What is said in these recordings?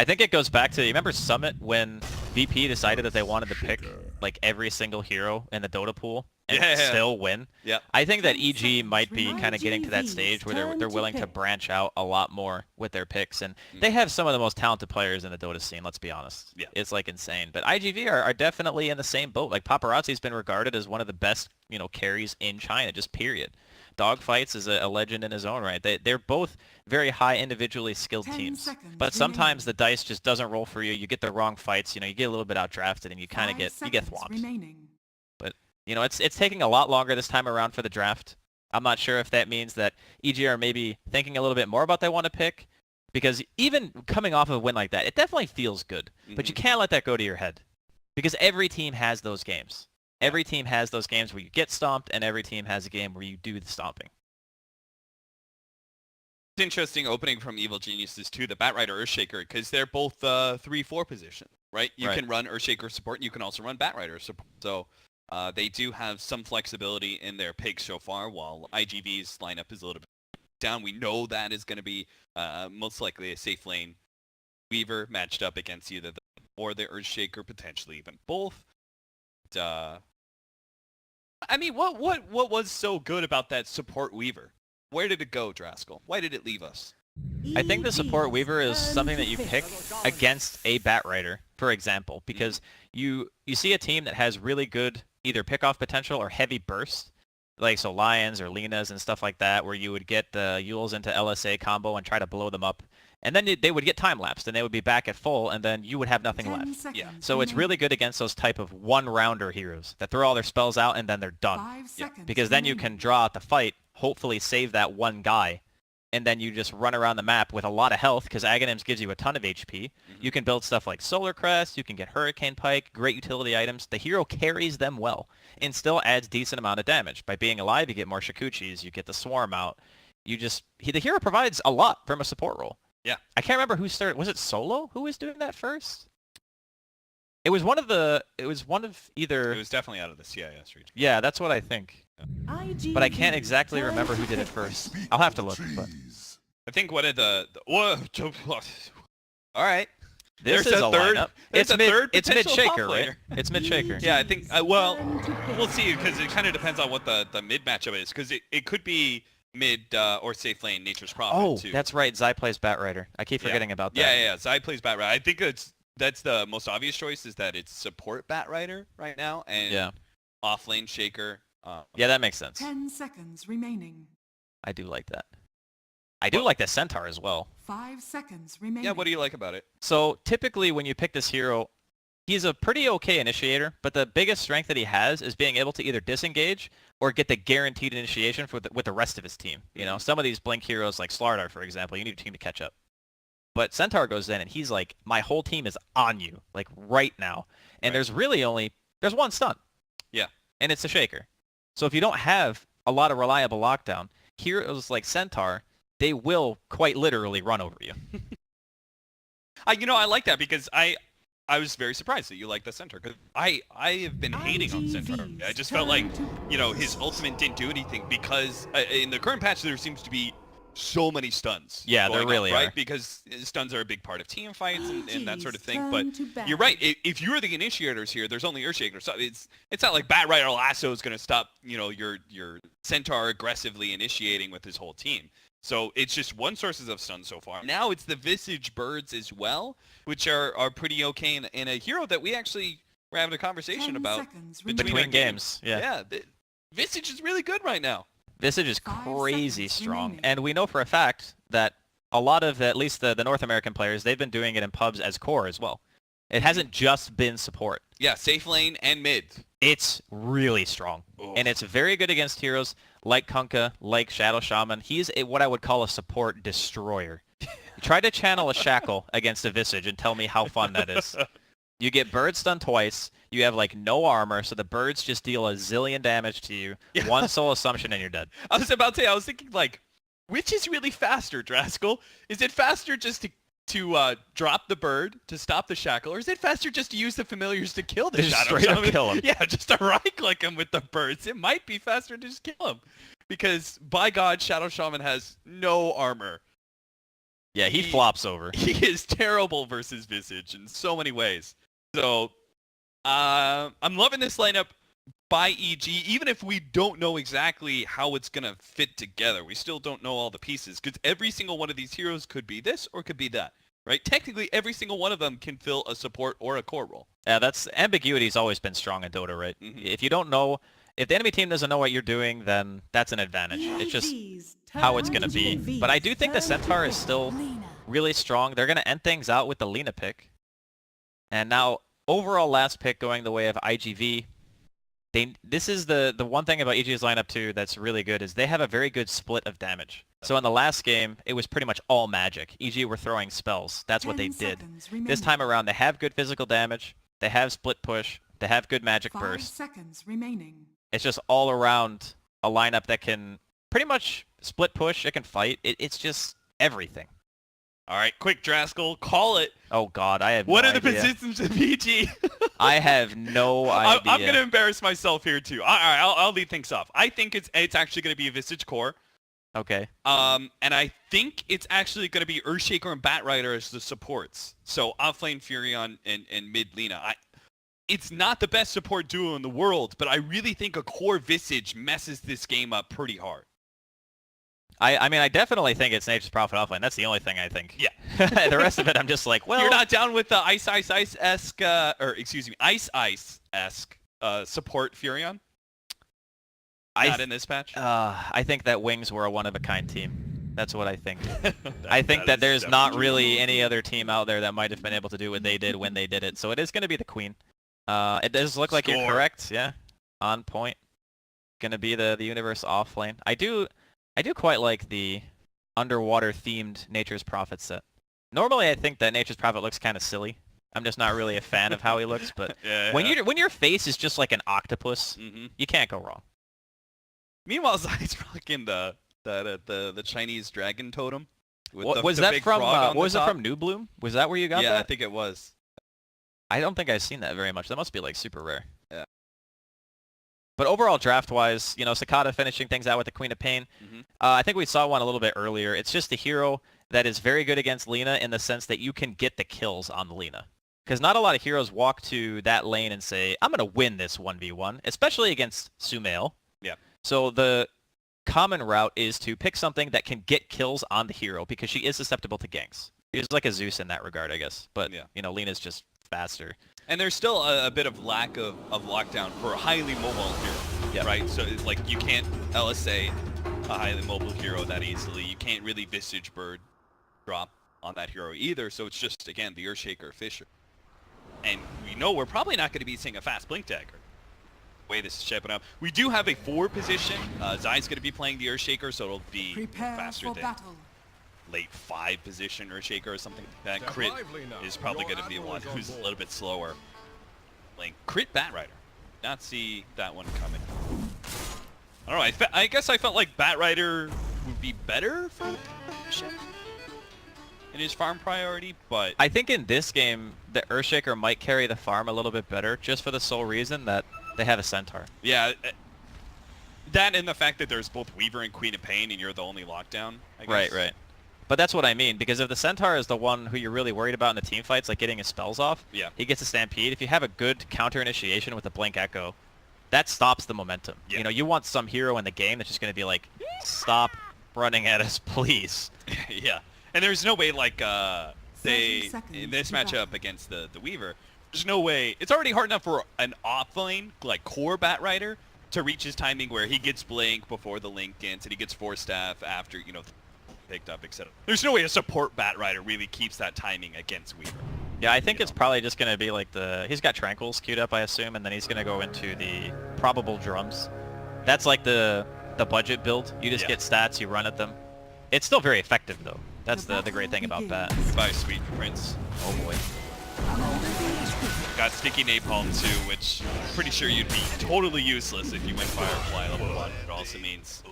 I think it goes back to, you remember Summit when VP decided that they wanted to pick like every single hero in the Dota pool and still win? Yeah. I think that EG might be kind of getting to that stage where they're willing to branch out a lot more with their picks, and they have some of the most talented players in the Dota scene, let's be honest. Yeah. It's like insane. But IGV are definitely in the same boat. Like Paparazzi's been regarded as one of the best, carries in China, just period. Dogfights is a legend in his own right. They're both very high individually skilled teams. But sometimes the dice just doesn't roll for you. You get the wrong fights, you get a little bit outdrafted and you kind of get thwomped. But, it's taking a lot longer this time around for the draft. I'm not sure if that means that EG are maybe thinking a little bit more about they want to pick, because even coming off of a win like that, it definitely feels good. But you can't let that go to your head, because every team has those games. Every team has those games where you get stomped, and every team has a game where you do the stomping. It's interesting opening from Evil Geniuses to the Batrider Earthshaker, because they're both 3-4 position, right? You can run Earthshaker support, and you can also run Batrider support. So they do have some flexibility in their picks so far, while IGV's lineup is a little bit down. We know that is going to be most likely a safe lane Weaver matched up against either the or the Earthshaker, potentially even both. I mean, what was so good about that support Weaver? Where did it go, Draskell? Why did it leave us? I think the support Weaver is something that you pick against a Batrider, for example, because you see a team that has really good either pickoff potential or heavy burst, like so Lions or Linas and stuff like that, where you would get the Yules into LSA combo and try to blow them up. And then they would get time-lapsed, and they would be back at full, and then you would have nothing left. Yeah. So it's really good against those type of one-rounder heroes that throw all their spells out, and then they're done. Because then you can draw out the fight, hopefully save that one guy, and then you just run around the map with a lot of health, because Aghanims gives you a ton of HP. You can build stuff like Solar Crest, you can get Hurricane Pike, great utility items. The hero carries them well, and still adds decent amount of damage. By being alive, you get more Shikuchis, you get the Swarm out. The hero provides a lot from a support role. Yeah. I can't remember who started. Was it Solo who was doing that first? It was one of either... It was definitely out of the CIS region. Yeah, that's what I think. But I can't exactly remember who did it first. I'll have to look. But... I think one of the whoa, all right. This is a lineup. It's mid shaker, right? It's mid shaker. Yeah, I think. Well, we'll see, because it kind of depends on what the mid matchup is, because it could be mid or safe lane Nature's Prophet too. That's right. Zai plays Batrider. I keep forgetting about that. Yeah. Zai plays Batrider. I think that's the most obvious choice, is that it's support Batrider right now, and off lane Shaker. Yeah, that makes sense. 10 seconds remaining. I do like that. I do like the Centaur as well. 5 seconds remaining. Yeah, what do you like about it? So typically when you pick this hero, he's a pretty okay initiator, but the biggest strength that he has is being able to either disengage or get the guaranteed initiation with the rest of his team. Some of these Blink heroes like Slardar, for example, you need your team to catch up. But Centaur goes in and he's like, my whole team is on you, like right now. And there's one stun. Yeah. And it's a Shaker. So if you don't have a lot of reliable lockdown, heroes like Centaur, they will quite literally run over you. I like that, because I was very surprised that you like the Centaur, because I have been hating on Centaur. I just felt like, his ultimate didn't do anything, because in the current patch there seems to be so many stuns. Yeah, there really right? are. Because stuns are a big part of team fights and that sort of thing. But you're right. If you're the initiators here, there's only Earthshaker. So it's not like Batrider Lasso is going to stop, your Centaur aggressively initiating with his whole team. So it's just one sources of stuns so far. Now it's the Visage Birds as well, which are pretty okay, in a hero that we actually were having a conversation about between games. Yeah, Visage is really good right now. Visage is crazy strong, and we know for a fact that a lot of, at least the North American players, they've been doing it in pubs as core as well. It hasn't just been support. Yeah, safe lane and mid. It's really strong, and it's very good against heroes like Kunkka, like Shadow Shaman. He's what I would call a support destroyer. Try to channel a Shackle against a Visage and tell me how fun that is. You get bird stun twice. You have like no armor, so the birds just deal a zillion damage to you. Yeah. One soul assumption and you're dead. I was about to say, I was thinking like, which is really faster, Draskell? Is it faster just to drop the bird to stop the Shackle, or is it faster just to use the familiars to kill the Shadow Shaman? Straight up kill him. Yeah, just to right-click him with the birds. It might be faster to just kill him, because by God, Shadow Shaman has no armor. Yeah, he flops over. He is terrible versus Visage in so many ways. So I'm loving this lineup by EG, even if we don't know exactly how it's going to fit together. We still don't know all the pieces, because every single one of these heroes could be this or could be that, right? Technically, every single one of them can fill a support or a core role. Yeah, that's ambiguity's always been strong in Dota, right? If you don't know, if the enemy team doesn't know what you're doing, then that's an advantage. It's just how it's going to be. But I do think the Centaur is still really strong. They're going to end things out with the Lina pick. And now, overall last pick going the way of IGV. This is the one thing about EG's lineup too that's really good is they have a very good split of damage. So in the last game, it was pretty much all magic. EG were throwing spells. That's what they did. This time around, they have good physical damage. They have split push. They have good magic 5 burst. seconds remaining. It's just all around a lineup that can pretty much split push. It can fight. It's just everything. All right, quick, Draskell, call it. Oh God, I have What no are the idea. positions of EG? I have no idea. I'm going to embarrass myself here too. All right, I'll lead things off. I think it's actually going to be a Visage core. Okay. And I think it's actually going to be Earthshaker and Batrider as the supports. So offlane Furion and mid Lina. It's not the best support duo in the world, but I really think a core Visage messes this game up pretty hard. I mean, I definitely think it's Nature's Prophet offlane. That's the only thing I think. Yeah. The rest of it, I'm just like, well... You're not down with the Ice-esque, Ice-esque support Furion? Not in this patch? I think that Wings were a one-of-a-kind team. That's what I think. I think that there's not really any other team out there that might have been able to do what they did when they did it. So it is going to be the Queen. It does look like you're correct. Yeah. On point. Going to be the Universe offlane. I do quite like the underwater-themed Nature's Prophet set. Normally, I think that Nature's Prophet looks kind of silly. I'm just not really a fan of how he looks, but when your face is just like an octopus, you can't go wrong. Meanwhile, Zai's rocking the Chinese dragon totem. With Was the that big from frog on was the it top. from New Bloom? Was that where you got that? Yeah, I think it was. I don't think I've seen that very much. That must be like super rare. Yeah. But overall, draft-wise, Sakata finishing things out with the Queen of Pain. I think we saw one a little bit earlier. It's just a hero that is very good against Lina in the sense that you can get the kills on the Lina. Because not a lot of heroes walk to that lane and say, I'm going to win this 1v1, especially against Sumail. Yeah. So the common route is to pick something that can get kills on the hero because she is susceptible to ganks. She's like a Zeus in that regard, I guess. But, Lina's just faster. And there's still a bit of lack of lockdown for a highly mobile hero, right? So it's like you can't LSA a highly mobile hero that easily. You can't really Visage Bird drop on that hero either. So it's just, again, the Earthshaker Fisher. And we know we're probably not going to be seeing a fast Blink Dagger. The way this is shaping up. We do have a 4 position. Zai's going to be playing the Earthshaker, so it'll be Prepare faster for than battle. late 5 position Earthshaker or something like that. Crit is probably going to be one who's a little bit slower. Playing Crit Batrider. Not see that one coming. I don't know, I guess I felt like Batrider would be better for the position in his farm priority, but... I think in this game, the Earthshaker might carry the farm a little bit better just for the sole reason that they have a Centaur. Yeah, that and the fact that there's both Weaver and Queen of Pain and you're the only lockdown, I guess. Right. But that's what I mean, because if the Centaur is the one who you're really worried about in the team fights, like getting his spells off, he gets a Stampede. If you have a good counter initiation with a Blink Echo, that stops the momentum. Yeah. You want some hero in the game that's just going to be like, stop running at us, please. Yeah. And there's no way, like, 30 seconds in this to matchup battle. against the Weaver, there's no way. It's already hard enough for an offlane, like, core Batrider to reach his timing where he gets Blink before the Link ends and he gets Force Staff after, picked up, etc. There's no way a support Batrider really keeps that timing against Weaver. Yeah, I think it's probably just going to be like he's got Tranquils queued up, I assume, and then he's going to go into the probable drums. That's like the budget build. You just get stats, you run at them. It's still very effective, though. That's the great thing about that. Goodbye, Sweet Prince. Oh, boy. Got Sticky Napalm, too, which I'm pretty sure you'd be totally useless if you went Firefly level 1. It also means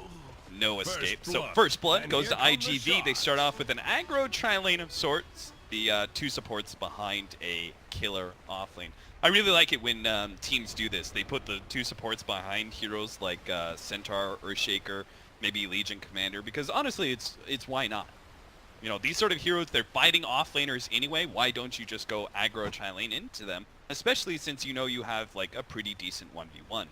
no escape. So First Blood goes to IGV. They start off with an aggro tri-lane of sorts. The 2 supports behind a killer offlane. I really like it when teams do this. They put the 2 supports behind heroes like Centaur, Earthshaker, maybe Legion Commander, because honestly, it's why not? You know, these sort of heroes, they're fighting off laners anyway. Why don't you just go aggro tri-lane into them? Especially since you know you have like a pretty decent 1v1.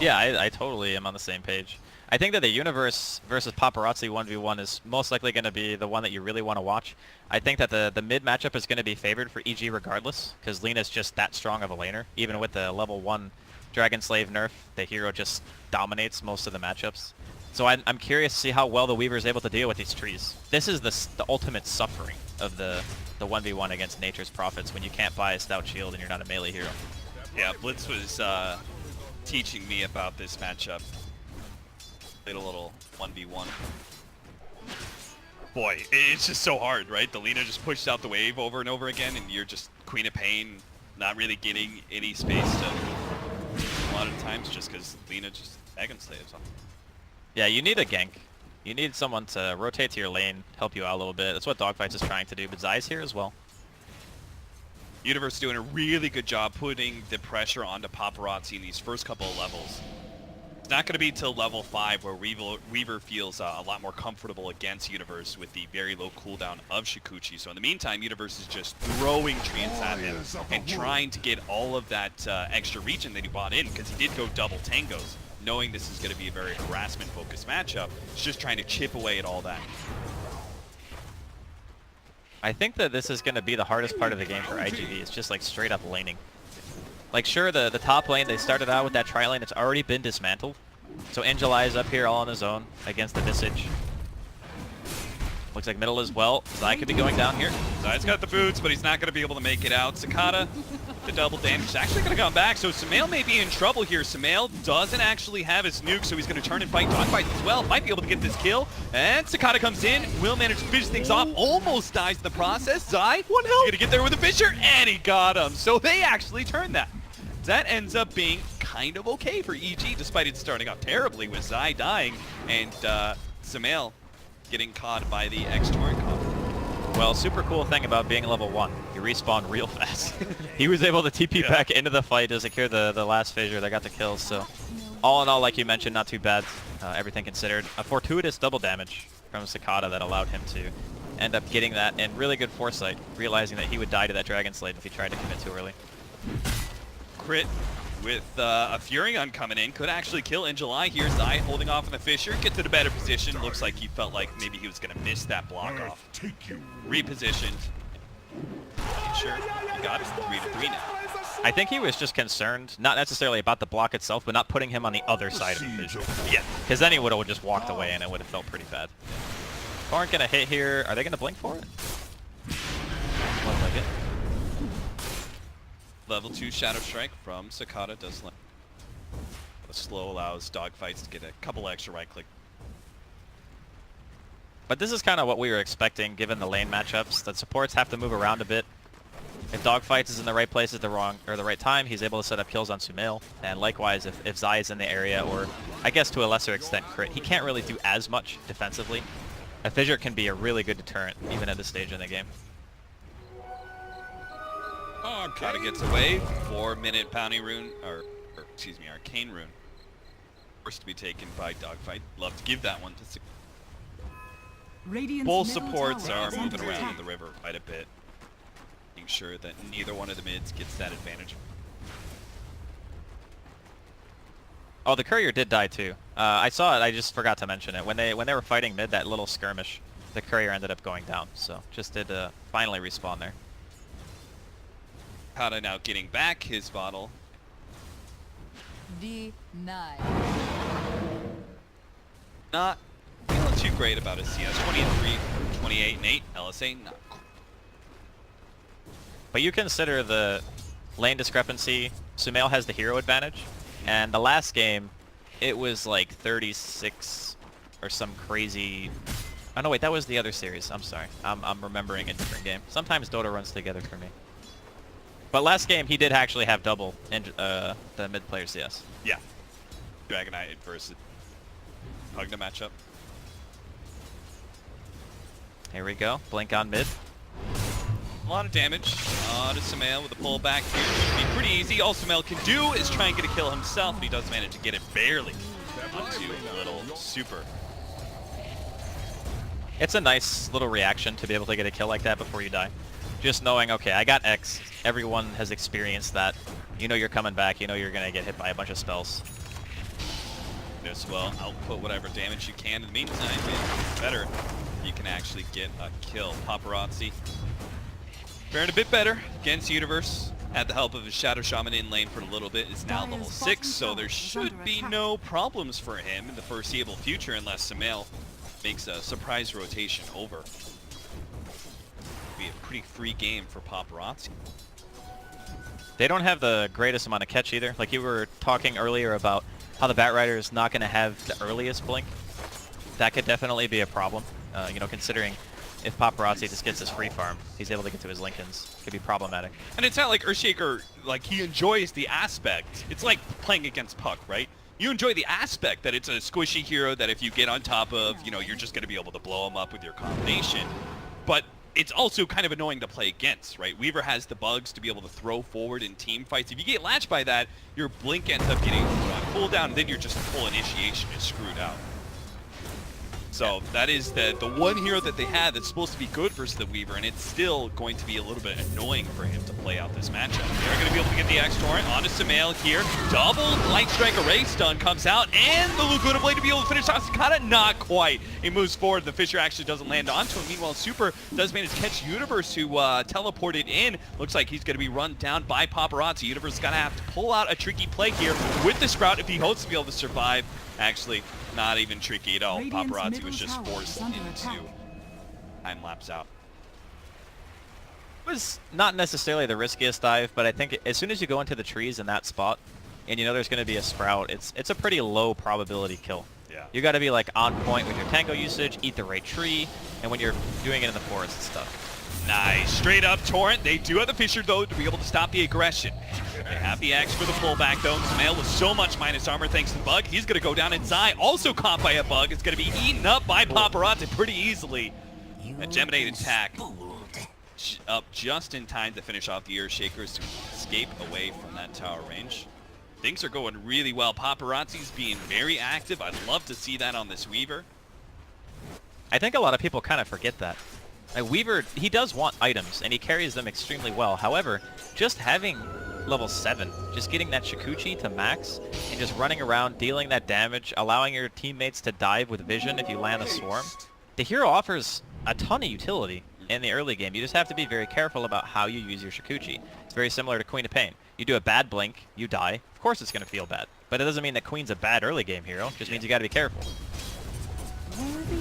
Yeah, I totally am on the same page. I think that the Universe versus Paparazzi 1v1 is most likely going to be the one that you really want to watch. I think that the mid matchup is going to be favored for EG regardless, because Lina's just that strong of a laner. Even with the level 1 Dragon Slave nerf, the hero just dominates most of the matchups. So I'm curious to see how well the Weaver is able to deal with these trees. This is the ultimate suffering of the 1v1 against Nature's Prophets when you can't buy a stout shield and you're not a melee hero. Yeah, Blitz was teaching me about this matchup. Played a little 1v1. Boy, it's just so hard, right? The Lina just pushes out the wave over and over again, and you're just Queen of Pain, not really getting any space to a lot of times just because Lina just Dragon Slaves on. Yeah, you need a gank. You need someone to rotate to your lane, help you out a little bit. That's what Dogfights is trying to do, but Zai's here as well. Universe is doing a really good job putting the pressure onto Paparazzi in these first couple of levels. It's not going to be till level 5 where Weaver feels a lot more comfortable against Universe with the very low cooldown of Shukuchi. So in the meantime, Universe is just throwing treants at him and trying to get all of that extra region that he bought in, because he did go double tangos, knowing this is going to be a very harassment-focused matchup. He's just trying to chip away at all that. I think that this is going to be the hardest part of the game for IGV. It's just like straight up laning. Like sure, the top lane, they started out with that tri-lane. It's already been dismantled. So Angelai is up here all on his own against the Visage. Looks like middle as well. Zai could be going down here. Zai's got the boots, but he's not going to be able to make it out. Sakata, the double damage, is actually going to come back. So Sumail may be in trouble here. Sumail doesn't actually have his nuke, so he's going to turn and fight Dogfights as well. Might be able to get this kill. And Sakata comes in, will manage to finish things off. Almost dies in the process. Zai, one health. Going to get there with a Fissure, and he got him. So they actually turned that. That ends up being kind of okay for EG, despite it starting out terribly with Zai dying and Sumail getting caught by the X-Torrent combo. Well, super cool thing about being level 1, you respawn real fast. He was able to TP back into the fight to secure the last fissure that got the kills, so all in all, like you mentioned, not too bad, everything considered. A fortuitous double damage from Sakata that allowed him to end up getting that, and really good foresight, realizing that he would die to that Dragon Slave if he tried to commit too early. Crit with a Furion coming in. Could actually kill in July here. Zai holding off on the Fissure. Get to the better position. Looks like he felt like maybe he was going to miss that block off. Repositioned. Sure, he got it. 3-3 now. I think he was just concerned, not necessarily about the block itself, but not putting him on the other side of the Fissure. Yeah. Because then he would have just walked away and it would have felt pretty bad. Torrent going to hit here. Are they going to blink for it? Looks like it. Level 2 Shadow Strike from Sakata does land. The slow allows Dogfights to get a couple extra right click. But this is kind of what we were expecting given the lane matchups, that supports have to move around a bit. If Dogfights is in the right place at the right time, he's able to set up kills on Sumail. And likewise, if Zai is in the area, or I guess to a lesser extent Crit, he can't really do as much defensively. A Fissure can be a really good deterrent, even at this stage in the game. Kata gets away. 4-minute bounty rune, or excuse me, arcane rune. First to be taken by Dogfight. Love to give that one to Radiant's both middle supports tower are is moving under around attack. in the river quite a bit. Making sure that neither one of the mids gets that advantage. Oh, the courier did die too. I saw it, I just forgot to mention it. When they were fighting mid, that little skirmish, the courier ended up going down, so just did finally respawn there. Kata now getting back his bottle. D9. Not feeling too great about his CS. 23, 28, and 8. LSA, not cool. But you consider the lane discrepancy. Sumail has the hero advantage, and the last game, it was like 36 or some crazy... Oh no, wait, that was the other series. I'm sorry. I'm remembering a different game. Sometimes Dota runs together for me. But last game, he did actually have double in the mid player CS. Yeah. Dragonite versus Hugna matchup. Here we go. Blink on mid. A lot of damage to Sumail with a pullback here. Should be pretty easy. All Sumail can do is try and get a kill himself, and he does manage to get it barely onto little super. It's a nice little reaction to be able to get a kill like that before you die. Just knowing, okay, I got X. Everyone has experienced that. You know you're coming back. You know you're going to get hit by a bunch of spells. This will output whatever damage you can. In the meantime, it's better if you can actually get a kill. Paparazzi faring a bit better against Universe. Had the help of his Shadow Shaman in lane for a little bit. Is now level 6, so there should be no problems for him in the foreseeable future unless Sumail makes a surprise rotation over. Be a pretty free game for Paparazzi. They don't have the greatest amount of catch either. Like you were talking earlier about how the Batrider is not going to have the earliest blink. That could definitely be a problem. You know, considering if Paparazzi just gets his free farm, he's able to get to his Lincolns. Could be problematic. And it's not like Earthshaker, like, he enjoys the aspect. It's like playing against Puck, right? You enjoy the aspect that it's a squishy hero that if you get on top of, you know, you're just going to be able to blow him up with your combination. But it's also kind of annoying to play against, right? Weaver has the bugs to be able to throw forward in team fights. If you get latched by that, your blink ends up getting on cooldown, and then you're just full initiation is screwed out. So that is the one hero that they had that's supposed to be good versus the Weaver, and it's still going to be a little bit annoying for him to play out this matchup. They're going to be able to get the X-Torrent onto Sumail here. Double Light Strike Array stun comes out, and the Laguna Blade to be able to finish off Sakata, not quite. He moves forward, the Fissure actually doesn't land onto him. Meanwhile, Super does manage to catch Universe, who teleported in. Looks like he's going to be run down by Paparazzi. Universe is going to have to pull out a tricky play here with the Sprout if he hopes to be able to survive. Actually, not even tricky at all. Paparazzi was just forced into time-lapse out. It was not necessarily the riskiest dive, but I think as soon as you go into the trees in that spot, and you know there's going to be a Sprout, it's a pretty low probability kill. Yeah. You got to be like on point with your tango usage, eat the right tree, and when you're doing it in the forest and stuff. Nice, straight up Torrent. They do have the Fissure though to be able to stop the aggression. They have the X for the pullback though. Sumail with so much minus armor thanks to the bug. He's gonna go down inside. Also caught by a bug. It's gonna be eaten up by Paparazzi pretty easily. A Geminate attack up just in time to finish off the Earthshakers to escape away from that tower range. Things are going really well. Paparazzi's being very active. I'd love to see that on this Weaver. I think a lot of people kind of forget that. Weaver, he does want items, and he carries them extremely well. However, just having level 7, just getting that Shukuchi to max, and just running around, dealing that damage, allowing your teammates to dive with vision if you land a swarm, the hero offers a ton of utility in the early game. You just have to be very careful about how you use your Shukuchi. It's very similar to Queen of Pain. You do a bad blink, you die. Of course it's going to feel bad. But it doesn't mean that Queen's a bad early game hero. It just means you got to be careful.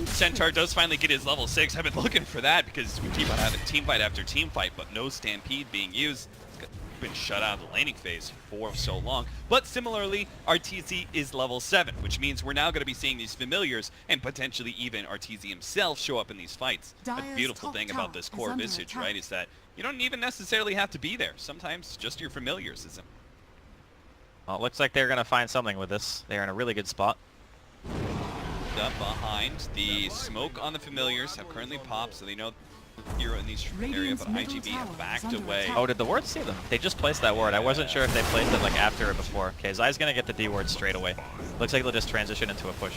Centaur does finally get his level 6. I've been looking for that because we keep on having team fight after team fight, but no Stampede being used. It's been shut out of the laning phase for so long. But similarly, RTZ is level 7, which means we're now going to be seeing these familiars and potentially even RTZ himself show up in these fights. The beautiful thing about this core Visage, right, is that you don't even necessarily have to be there. Sometimes just your familiars is enough. Well, it looks like they're going to find something with this. They're in a really good spot. Up behind the smoke on the familiars have currently popped, so they know the hero in these area, but IGV have backed away. Oh, did the ward see them? They just placed that ward. I wasn't sure if they placed it like after or before. Okay, Zai's gonna get the D ward straight away. Looks like they'll just transition into a push.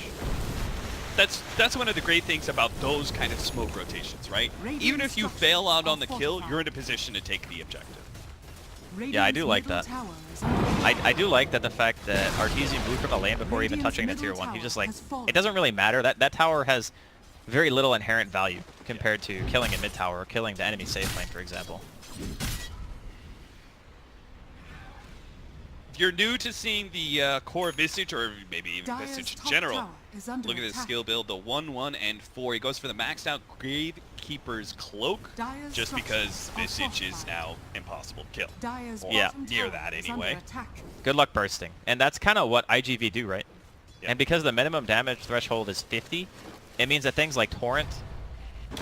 That's one of the great things about those kind of smoke rotations, right? Even if you fail out on the kill, you're in a position to take the objective. Yeah, I do like that. I do like that the fact that Arteezy moved from the lane before even touching the tier 1. He's just like, it doesn't really matter. That tower has very little inherent value compared to killing a mid tower or killing the enemy safe lane, for example. If you're new to seeing the core Visage, or maybe even Visage in general, look at his skill build, the 1, 1, and 4. He goes for the maxed out Gravekeeper's Cloak, just because Visage is now impossible to kill. Yeah, near that anyway. Good luck bursting. And that's kind of what IGV do, right? Yeah. And because the minimum damage threshold is 50, it means that things like Torrent,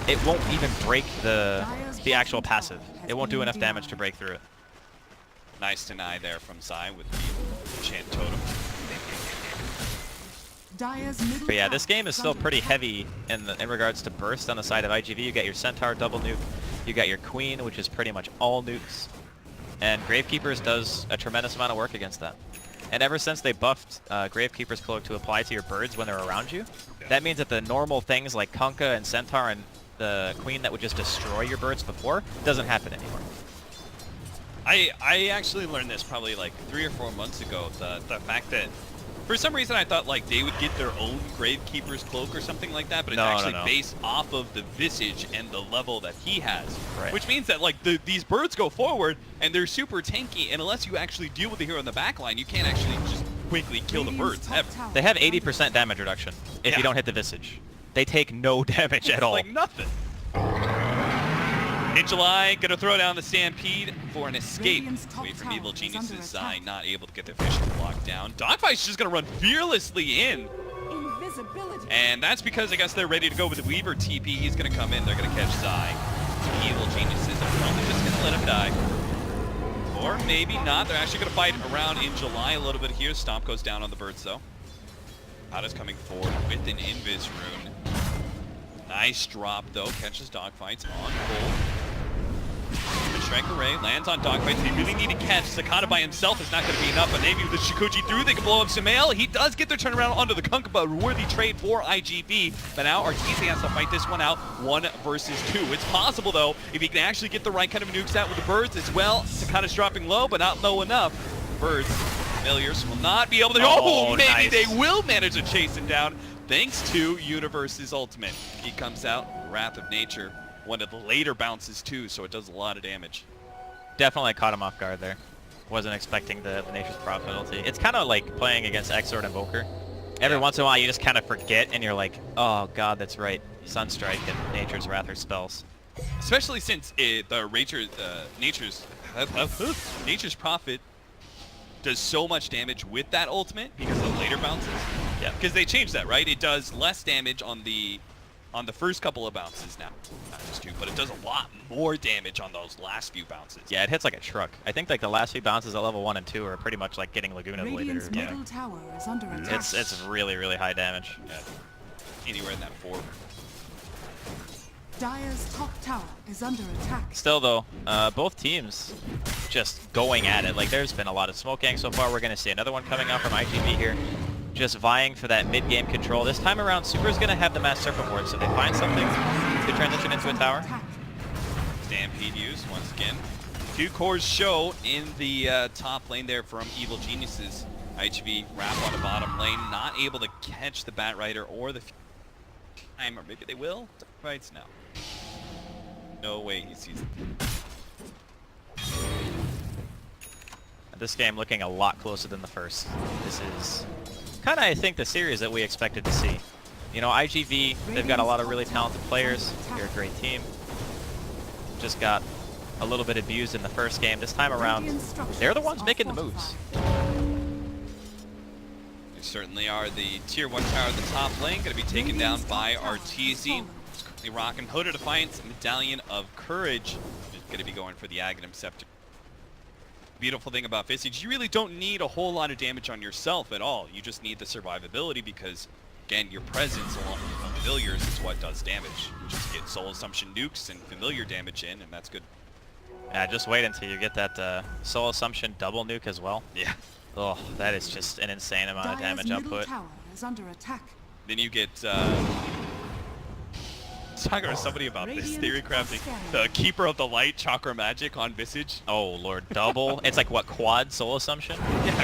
it won't even break the actual passive. It won't do enough damage to break through it. Nice deny there from Zai with the Enchant Totem. But yeah, this game is still pretty heavy in regards to burst on the side of IGV. You got your Centaur double nuke, you got your Queen, which is pretty much all nukes, and Gravekeepers does a tremendous amount of work against that. And ever since they buffed Gravekeeper's Cloak to apply to your birds when they're around you, that means that the normal things like Kunkka and Centaur and the Queen that would just destroy your birds before doesn't happen anymore. I actually learned this probably like 3 or 4 months ago. The fact that for some reason I thought like they would get their own Gravekeeper's Cloak or something like that, but it's actually based off of the Visage and the level that he has. Right. Which means that like these birds go forward and they're super tanky, and unless you actually deal with the hero in the back line, you can't actually just quickly kill the birds ever. They have 80% damage reduction if you don't hit the Visage. They take no damage at all. Like nothing. In July, gonna throw down the Stampede for an escape away from Evil Genius's side, not able to get the fish to lock down. Dogfight's just gonna run fearlessly in. Invisibility. And that's because I guess they're ready to go with the Weaver TP. He's gonna come in, they're gonna catch Zai. Evil Geniuses are probably just gonna let him die. Or maybe not, they're actually gonna fight around in July a little bit here. Stomp goes down on the birds though. Ada's coming forward with an Invis rune. Nice drop though, catches Dogfights on full. The Shrek Array lands on Dogfights. They really need to catch. Sakata by himself is not going to be enough, but maybe with the Shikuji through, they can blow up Sumail. He does get their turnaround onto the Kunkka, but a worthy trade for IGV. But now Arteezy has to fight this one out 1 versus 2. It's possible, though, if he can actually get the right kind of nukes out with the birds as well. Sakata's dropping low, but not low enough. Birds, familiars, will not be able to... Oh, maybe nice. They will manage to chase him down thanks to Universe's ultimate. He comes out, Wrath of Nature. One of the later bounces too, so it does a lot of damage. Definitely caught him off guard there. Wasn't expecting the Nature's Prop penalty. It's kind of like playing against Exort Invoker. Every once in a while you just kind of forget and you're like, oh god, that's right. Sunstrike and Nature's Wrath are spells. Especially since Nature's Prophet does so much damage with that ultimate because of the later bounces. Yeah. Because they changed that, right? It does less damage on the first couple of bounces now. Not just 2, but it does a lot more damage on those last few bounces. Yeah, it hits like a truck. I think like the last few bounces at level 1 and 2 are pretty much like getting Laguna bladed or Radiant's something. middle tower is under attack. It's really, really high damage. Yeah. Anywhere in that 4. Dire's top tower is under attack. Still though, both teams just going at it. Like there's been a lot of smoke gang so far. We're going to see another one coming out from IGV here. Just vying for that mid-game control. This time around, Super's going to have the Mass Serpent Ward, so they find something to transition into a tower. Stampede used once again. 2 cores show in the top lane there from Evil Geniuses. IGV wrap on the bottom lane, not able to catch the Batrider or the time, or maybe they will. Fights now. No way he sees it. This game looking a lot closer than the first. This is kind of, I think, the series that we expected to see. You know, IGV, they've got a lot of really talented players. They're a great team. Just got a little bit abused in the first game. This time around, they're the ones making the moves. They certainly are. The tier 1 tower at the top lane going to be taken down by Arteezy. He's currently rocking Hood of Defiance, Medallion of Courage. He's going to be going for the Aghanim Scepter. Beautiful thing about Visage, you really don't need a whole lot of damage on yourself at all. You just need the survivability because, again, your presence along with familiars is what does damage. You just get Soul Assumption nukes and familiar damage in, and that's good. Yeah, just wait until you get that Soul Assumption double nuke as well. Yeah. Oh, that is just an insane amount of damage output. Tower is under attack. Then you get... talking to somebody about this theory crafting. The Keeper of the Light Chakra Magic on Visage. Oh lord, double? It's like what, quad Soul Assumption? Yeah,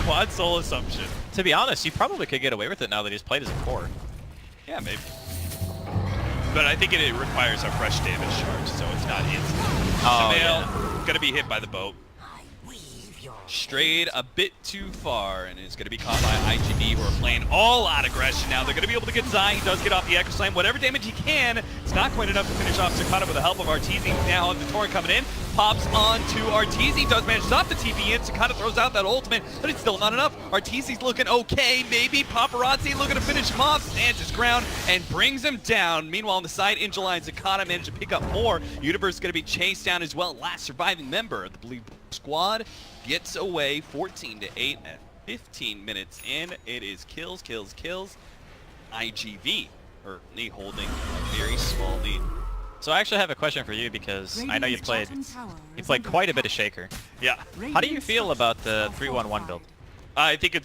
quad Soul Assumption. To be honest, you probably could get away with it now that he's played as a core. Yeah, maybe. But I think it requires a fresh damage charge, so it's not instant. Oh, Sumail, gonna be hit by the boat. Strayed a bit too far, and is going to be caught by IGV, who are playing all out aggression now. They're going to be able to get Zai. He does get off the Echo Slam. Whatever damage he can, it's not quite enough to finish off Sakata with the help of Arteezy. Now the Torrent coming in, pops on to Arteezy, does manage to stop the TP in. Sakata throws out that ultimate, but it's still not enough. Arteezy's looking okay, maybe. Paparazzi looking to finish him off, stands his ground, and brings him down. Meanwhile, on the side, in July, Sakata managed to pick up more. Universe is going to be chased down as well. Last surviving member of the Blue Squad gets away 14-8 at 15 minutes in. It is kills. IGV currently holding a very small lead. So I actually have a question for you because I know you played quite a bit of Shaker. Yeah. How do you feel about the 3-1-1 build? I think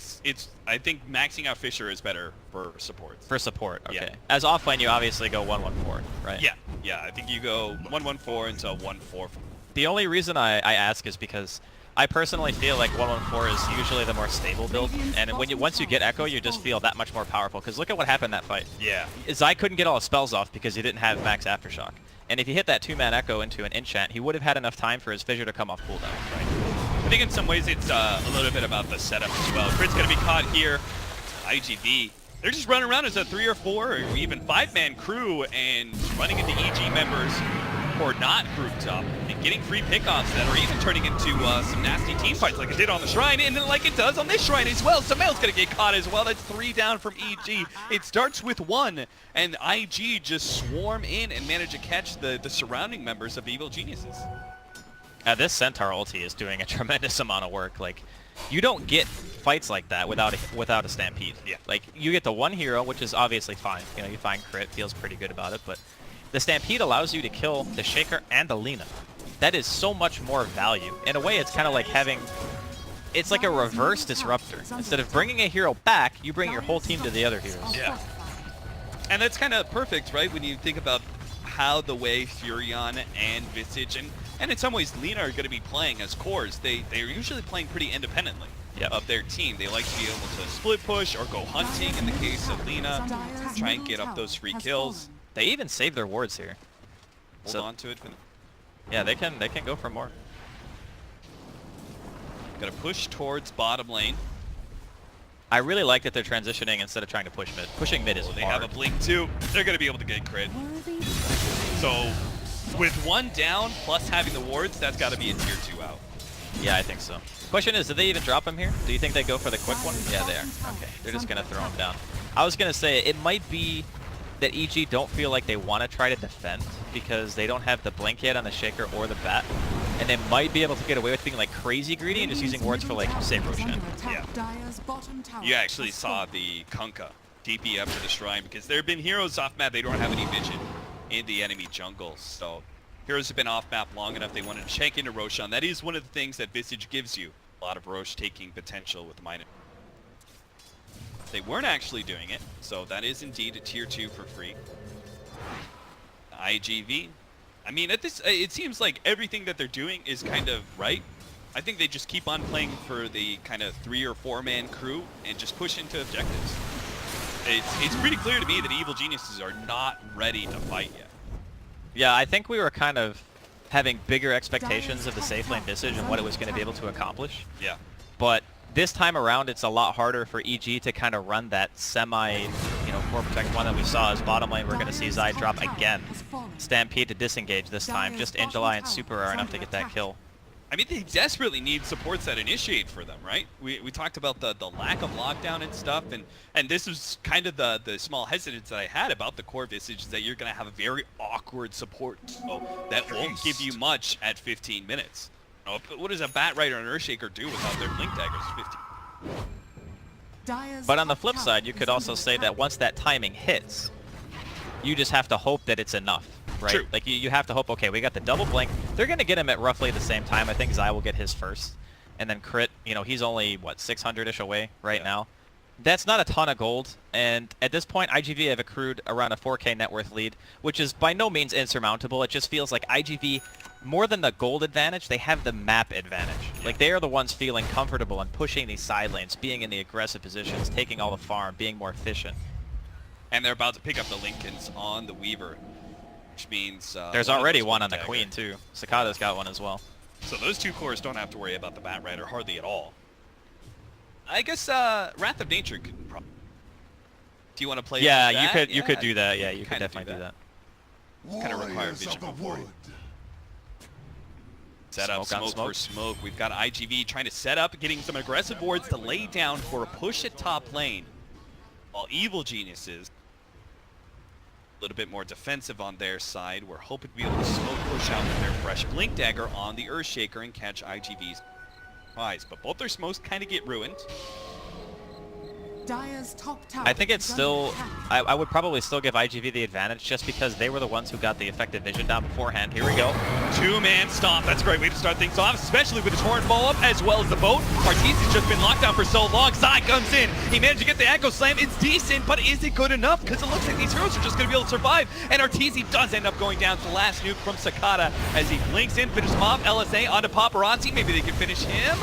I think maxing out Fissure is better for supports. For support, okay. Yeah. As offlane, you obviously go 1-1-4, right? Yeah. I think you go 1-1-4 until 1-4. The only reason I ask is because I personally feel like 1-1-4 is usually the more stable build, and once you get Echo, you just feel that much more powerful. Because look at what happened in that fight. Yeah. Zai couldn't get all his spells off because he didn't have max Aftershock. And if he hit that 2-man Echo into an enchant, he would have had enough time for his Fissure to come off cooldown. Right. I think in some ways it's a little bit about the setup as well. Crit's going to be caught here. IGV, they're just running around as a 3 or 4 or even 5-man crew and running into EG members who are not grouped up and getting free pickoffs that are even turning into some nasty team fights like it did on the Shrine and then like it does on this Shrine as well. Samael's going to get caught as well. That's 3 down from EG. It starts with 1 and IG just swarm in and manage to catch the surrounding members of Evil Geniuses. This Centaur ulti is doing a tremendous amount of work. Like, you don't get fights like that without a Stampede. Yeah. Like, you get the one hero, which is obviously fine. You know, you find crit, feels pretty good about it, but the Stampede allows you to kill the Shaker and the Lina. That is so much more value. In a way, it's kind of like having... It's like a reverse disruptor. Instead of bringing a hero back, you bring your whole team to the other heroes. Yeah. And that's kind of perfect, right? When you think about how the way Furion and Visage and in some ways Lina are going to be playing as cores. They're usually playing pretty independently of their team. They like to be able to split push or go hunting in the case of Lina, try and get up those free kills. They even save their wards here. Hold on to it for them. Yeah, they can go for more. Got to push towards bottom lane. I really like that they're transitioning instead of trying to push mid. Pushing mid is They hard. have a blink too. They're going to be able to get crit. So with 1 down plus having the wards, that's got to be a tier 2 out. Yeah, I think so. Question is, did they even drop him here? Do you think they go for the quick one? Yeah, they are. Okay, they're just going to throw him down. I was going to say, it might be that EG don't feel like they want to try to defend because they don't have the blink yet on the Shaker or the Bat. And they might be able to get away with being like crazy greedy and just using wards for like, say, Roshan. Yeah. You actually saw the Kunkka DP up to the Shrine because there have been heroes off map. They don't have any vision in the enemy jungle. So heroes have been off map long enough. They wanted to check into Roshan. That is one of the things that Visage gives you. A lot of Rosh taking potential with Minor. They weren't actually doing it, so that is indeed a tier 2 for free. IGV. I mean, at this, it seems like everything that they're doing is kind of right. I think they just keep on playing for the kind of 3 or 4-man crew and just push into objectives. It's pretty clear to me that Evil Geniuses are not ready to fight yet. Yeah, I think we were kind of having bigger expectations of the safe lane Visage and what it was going to be able to accomplish. Yeah. But this time around, it's a lot harder for EG to kind of run that semi, core protect one that we saw as bottom lane. We're going to see Zai drop again. Stampede to disengage this time. Just Angelai and Super are enough to get that kill. I mean, they desperately need supports that initiate for them, right? We talked about the lack of lockdown and stuff, and this is kind of the small hesitance that I had about the core Visage, is that you're going to have a very awkward support that won't give you much at 15 minutes. What does a Bat Rider and Earthshaker do without their Blink Daggers 15? But on the flip side, you could also say that once that timing hits, you just have to hope that it's enough, right? True. Like, you have to hope, okay, we got the double blink. They're going to get him at roughly the same time. I think Zai will get his first. And then Crit, he's only, 600-ish away right now. That's not a ton of gold. And at this point, IGV have accrued around a 4K net worth lead, which is by no means insurmountable. It just feels like IGV, more than the gold advantage, they have the map advantage. Like, they are the ones feeling comfortable and pushing these side lanes, being in the aggressive positions, taking all the farm, being more efficient. And they're about to pick up the Lincolns on the Weaver, which means... There's already one on the Queen, too. Sakata's got one as well. So those two cores don't have to worry about the Bat Rider hardly at all. I guess Wrath of Nature could probably... Do you want to play Yeah, that? you could do that. Yeah, you could definitely do that. Kind of require vision before you. Set up smoke for smoke. We've got IGV trying to set up, getting some aggressive wards to lay down for a push at top lane. While Evil Geniuses, a little bit more defensive on their side. We're hoping to be able to smoke push out with their fresh Blink Dagger on the Earthshaker and catch IGV's eyes. But both their smokes kind of get ruined. Dire's top tower I think it's is still, under attack. I would probably still give IGV the advantage just because they were the ones who got the effective vision down beforehand. Here we go. Two-man stomp. That's a great way to start things off, especially with the torrent follow-up as well as the boat. Arteezy's just been locked down for so long. Zai comes in. He managed to get the Echo Slam. It's decent, but is it good enough? Because it looks like these heroes are just going to be able to survive. And Arteezy does end up going down to the last nuke from Sakata as he blinks in, finishes him off. LSA onto Paparazzi. Maybe they can finish him.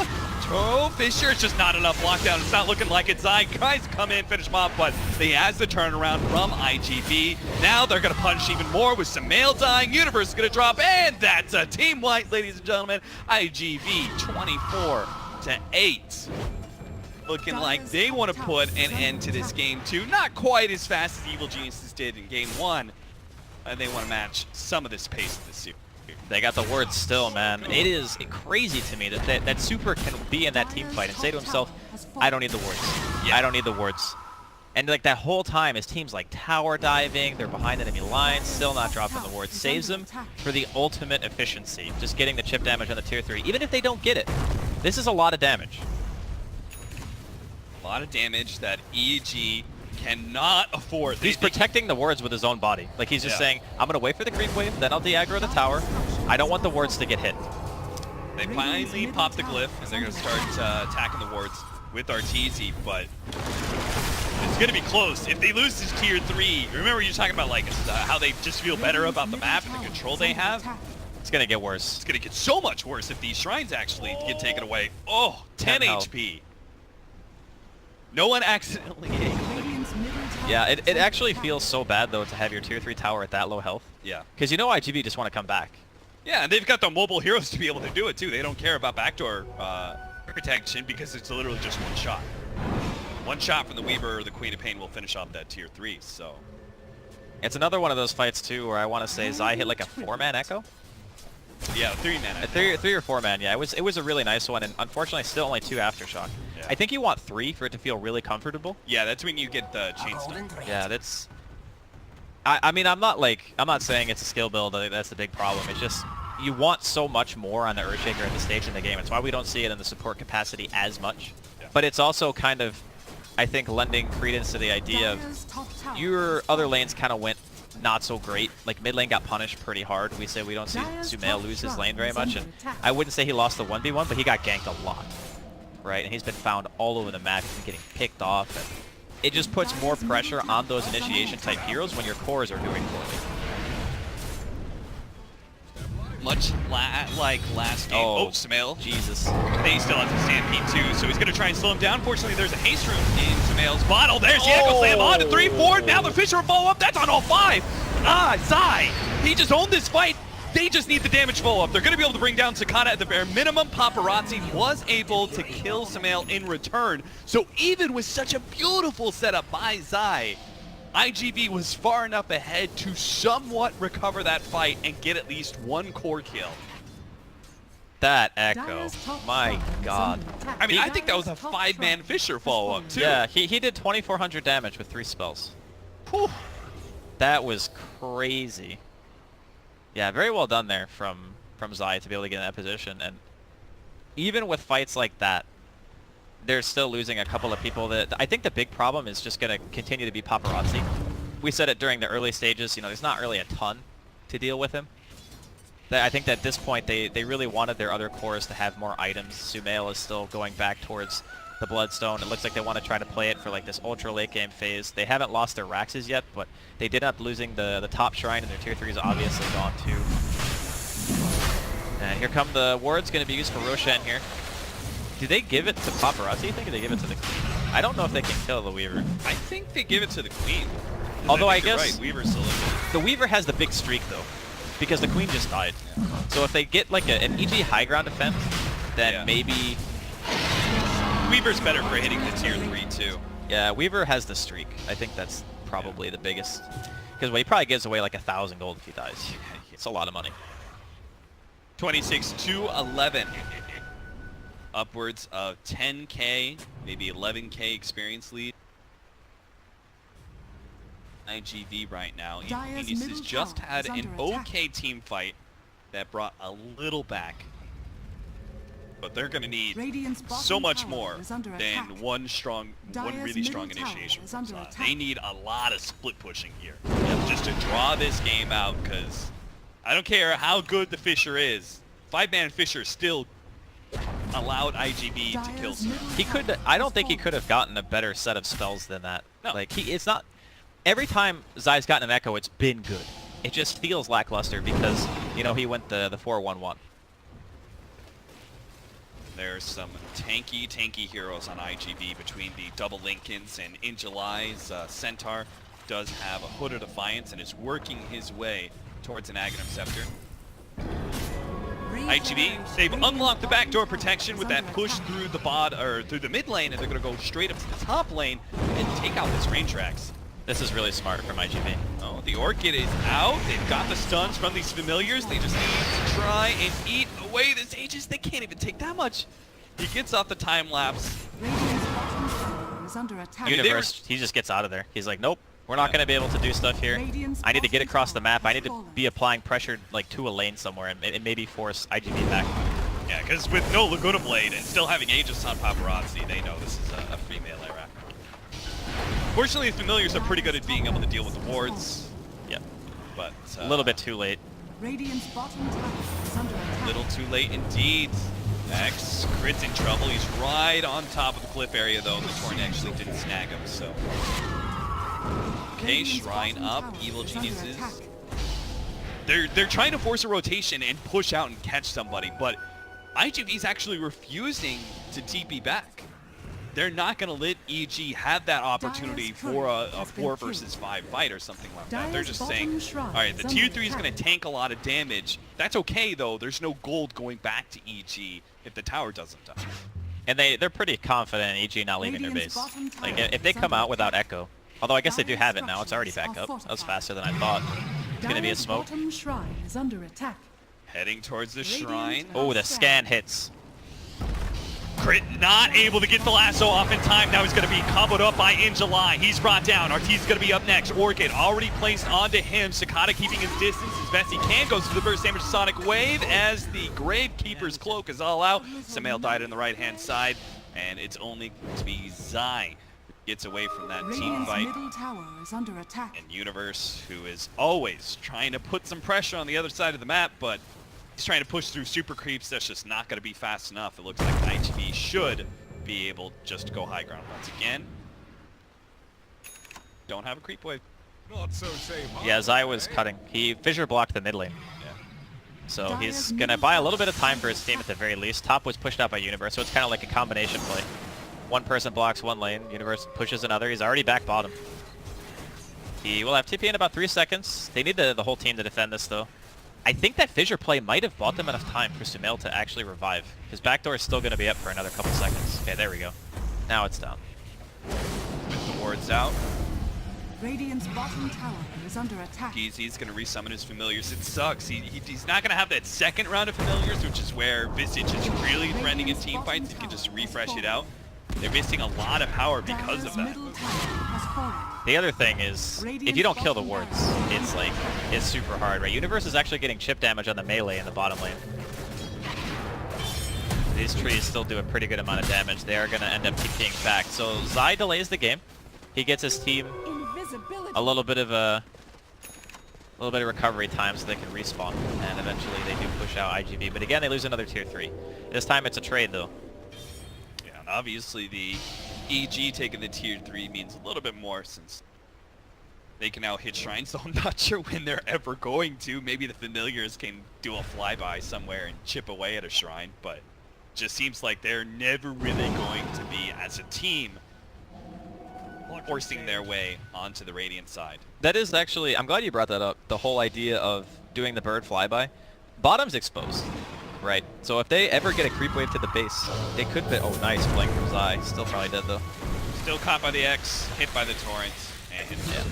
Fisher, it's just not enough lockdown. It's not looking like it. Zai guys come in, finish him off, but he has the turnaround from IGV. Now they're going to punish even more with some male dying. Universe is going to drop, and that's a team wipe, ladies and gentlemen. IGV 24-8. Looking like they want to put an end to this game too. Not quite as fast as Evil Geniuses did in game one. And they want to match some of this pace of this series. They got the word still, man. It is crazy to me that that Super can be in that team fight and say to himself, I don't need the wards. Yeah. I don't need the wards. And like that whole time, his team's like tower diving, they're behind enemy lines, still not dropping the wards. Saves them for the ultimate efficiency, just getting the chip damage on the tier 3. Even if they don't get it, this is a lot of damage. A lot of damage that EG cannot afford. He's protecting the wards with his own body. Like he's just saying, I'm going to wait for the creep wave, then I'll de-aggro the tower. I don't want the wards to get hit. They finally popped the glyph, and they're going to start attacking the wards with Arteezy, but it's going to be close. If they lose this tier 3, remember you're talking about like how they just feel better about the map and the control they have? It's going to get worse. It's going to get so much worse if these shrines actually get taken away. Oh, 10 HP. No one accidentally ate. Yeah, it actually feels so bad, though, to have your tier 3 tower at that low health. Yeah. Because you know IGV just want to come back. Yeah, and they've got the mobile heroes to be able to do it, too. They don't care about backdoor protection because it's literally just one shot. One shot from the Weaver or the Queen of Pain will finish off that tier 3, so... It's another one of those fights, too, where I want to say Zai hit like a 4-man Echo? Yeah, 3-man. A 3 or 4-man, yeah. It was a really nice one, and unfortunately still only 2 Aftershock. Yeah. I think you want 3 for it to feel really comfortable. Yeah, that's when you get the chain stun. Yeah, that's... I mean, I'm not saying it's a skill build, that's the big problem. It's just, you want so much more on the Earthshaker at this stage in the game. It's why we don't see it in the support capacity as much. Yeah. But it's also kind of, I think, lending credence to the idea of your other lanes kind of went not so great. Like, mid lane got punished pretty hard. We say we don't see Sumail lose his lane very much, and I wouldn't say he lost the 1v1, but he got ganked a lot, right? And he's been found all over the map. He's been getting picked off, and it just puts more pressure on those initiation-type heroes when your cores are doing poorly. Much like last game. Oh, Sumail. Jesus. They still have to stampede too, so he's going to try and slow him down. Fortunately, there's a haste room in Sumail's bottle. There's the Echo Slam on to 3-4. Now the Fisher will follow up. That's on all 5. Zai. He just owned this fight. They just need the damage follow-up. They're going to be able to bring down Sakata at the bare minimum. Paparazzi was able to kill Sumail in return. So even with such a beautiful setup by Zai, IGV was far enough ahead to somewhat recover that fight and get at least 1 core kill. That Echo. My God. I mean, I think that was a 5-man Fisher follow-up, too. Yeah, he did 2,400 damage with 3 spells. Whew. That was crazy. Yeah, very well done there from Zai to be able to get in that position. And even with fights like that, they're still losing a couple of people. That I think the big problem is just going to continue to be Paparazzi. We said it during the early stages, you know, there's not really a ton to deal with him. I think that at this point, they really wanted their other cores to have more items. Sumail is still going back towards the Bloodstone. It looks like they want to try to play it for like this ultra late game phase. They haven't lost their Raxes yet, but they did end up losing the top shrine, and their tier 3 is obviously gone too. And here come the wards, going to be used for Roshan here. Do they give it to Paparazzi, you think, or they give it to the Queen? I don't know if they can kill the Weaver. I think they give it to the Queen. Although I you're guess right, Weaver's still in it. The Weaver has the big streak though, because the Queen just died. So if they get like an EG high ground defense, then maybe... Weaver's better for hitting the tier 3 too. Yeah, Weaver has the streak. I think that's probably the biggest. Because he probably gives away like 1,000 gold if he dies. It's a lot of money. 26-11. Upwards of 10k, maybe 11k experience lead. IGV right now. Genius has just had an okay team fight that brought a little back. but they're going to need Radiant's bottom so much tower more is under than attack. one Dire's really strong middle tower initiation is from under Zai. attack. They need a lot of split pushing here just to draw this game out, because I don't care how good the Fissure is. 5-man Fissure still allowed IGV to kill Dire's someone. middle He tower could. I don't has think he fallen. could have gotten a better set of spells than that. No. Like it's not. Every time Zai's gotten an Echo, it's been good. It just feels lackluster because he went the 4-1-1. There's some tanky heroes on IGV between the double Lincolns and in July's Centaur does have a Hood of Defiance and is working his way towards an Aghanim Scepter. IGV, they've unlocked the backdoor protection with that push through the through the mid lane, and they're going to go straight up to the top lane and take out this rain tracks. This is really smart from IGV. Oh, the Orchid is out. They've got the stuns from these familiars. They just need to try and eat away the Sages. They can't even take that much. He gets off the time lapse. Radiant's bottom tower is under attack. they were- Universe, he just gets out of there. He's like, nope, we're not going to be able to do stuff here. Radiant's I need to get bottom across the tower map. I has need to fallen. be applying pressure like to a lane somewhere and maybe force IGV back. Yeah, because with no Laguna Blade and still having Aegis on Paparazzi, they know this is a free melee round. Fortunately, the familiars are pretty good at being able to deal with the wards, Yep. but A little bit too late. Radiant's bottom tower is under attack. a little too late indeed. X Crit's in trouble. He's right on top of the cliff area though. The Torrent actually didn't snag him, so. Okay, Radiant's Shrine bottom up. tower Evil is under Geniuses. attack. They're trying to force a rotation and push out and catch somebody, but IGV's actually refusing to TP back. They're not going to let EG have that opportunity Dire's for turret a has been 4 killed. versus 5 fight or something like that. They're Dire's just bottom saying, shrine all right, the is tier under 3 is going attack. to tank a lot of damage. That's okay though. There's no gold going back to EG if the tower doesn't die. And they're pretty confident in EG not leaving their Radiant's base. bottom tower Like if they is come under out without attack. Echo, although I guess they do Dire's have it now. It's already structures back are up. That was fortified. faster than I thought. It's gonna be a Dire's smoke. bottom shrine is under attack. Heading towards the Radiant shrine. Oh, the scan hits. Crit not able to get the lasso off in time. Now he's going to be comboed up by In July. He's brought down. Artee's going to be up next. Orchid already placed onto him. Sakata keeping his distance as best he can. Goes to the burst damage Sonic Wave as the Gravekeeper's cloak is all out. Samael died on the right-hand side, and it's only going to be Zai who gets away from that team Radiant's fight. middle tower is under attack. And Universe, who is always trying to put some pressure on the other side of the map, but he's trying to push through super creeps. That's just not going to be fast enough. It looks like IGV should be able just to go high ground once again. Don't have a creep wave. Not so safe. Yeah, Zai was cutting. He fissure blocked the mid lane. Yeah. So he's gonna buy a little bit of time for his team at the very least. Top was pushed out by Universe, so it's kind of like a combination play. One person blocks one lane, Universe pushes another. He's already back bottom. He will have TP in about 3 seconds. They need the whole team to defend this though. I think that fissure play might have bought them enough time for Sumail to actually revive. His backdoor is still going to be up for another couple seconds. Okay, there we go. Now it's down. With the wards out, Radiant's bottom tower is under attack. he's going to resummon his familiars. It sucks. He's not going to have that second round of familiars, which is where Visage is really threatening in team fights. He can just refresh it out. They're missing a lot of power because of Dire's that. middle tower has fallen. The other thing is, if you don't kill the wards, it's super hard, right? Universe is actually getting chip damage on the melee in the bottom lane. These trees still do a pretty good amount of damage. They are going to end up TPing back. So Zai delays the game. He gets his team Invisibility. a little bit of recovery time so they can respawn, and eventually they do push out IGV. But again, they lose another tier 3. This time it's a trade though. Yeah, and obviously the EG taking the tier 3 means a little bit more since they can now hit shrines, so I'm not sure when they're ever going to. Maybe the familiars can do a flyby somewhere and chip away at a shrine, but just seems like they're never really going to be, as a team, forcing their way onto the Radiant side. That is actually, I'm glad you brought that up, the whole idea of doing the bird flyby. Bottom's exposed, right? So if they ever get a creep wave to the base, they could be, oh nice, flank from Zai. Still probably dead though. Still caught by the X, hit by the Torrent, and Yeah.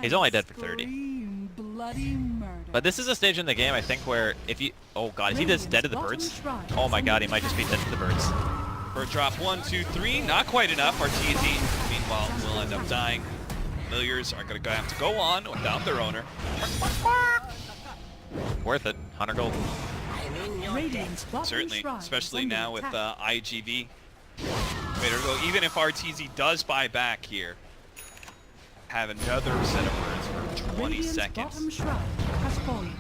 He's only dead for 30. Scream bloody murder. But this is a stage in the game, I think, where if you, oh god, is he just dead to the birds? Oh my god, he might just be dead to the birds. bird drop 1, 2, 3, not quite enough. Arteezy, meanwhile, will end up dying. Familiars are going to have to go on without their owner. Worth it, 100 gold. Radiant's bottom Certainly, shrine is especially under now with attack. IGV. Ready to go. Even if RTZ does buy back here, have another set of words for 20 Radiant's seconds. bottom shrine has fallen.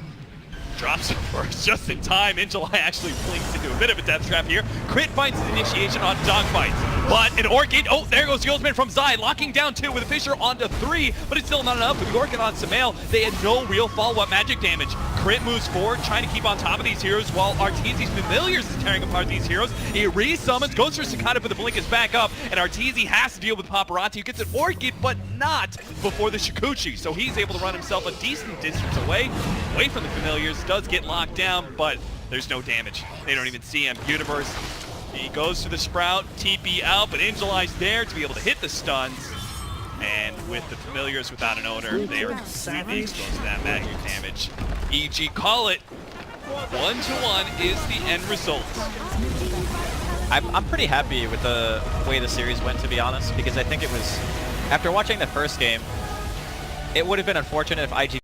Drops it first just in time. Injuly actually blinks into a bit of a death trap here. Crit finds his initiation on Dogfights. But an Orchid, oh, there goes Guildsman from Zai, locking down 2 with a Fissure onto 3, but it's still not enough. With the Orchid on Samael, they had no real follow-up magic damage. Crit moves forward, trying to keep on top of these heroes, while Arteezy's Familiars is tearing apart these heroes. He re-summons, goes for Sakata, but the blink is back up, and Arteezy has to deal with Paparazzi, who gets an Orchid, but not before the Shikuchi. So he's able to run himself a decent distance away from the Familiars, does get locked down, but there's no damage. They don't even see him. Universe, he goes to the Sprout, TP out, but Angeline there to be able to hit the stuns. And with the Familiars without an owner, they are completely exposed to that magic damage. EG call it. 1-1 is the end result. I'm pretty happy with the way the series went, to be honest, because I think it was, after watching the first game, it would have been unfortunate if IG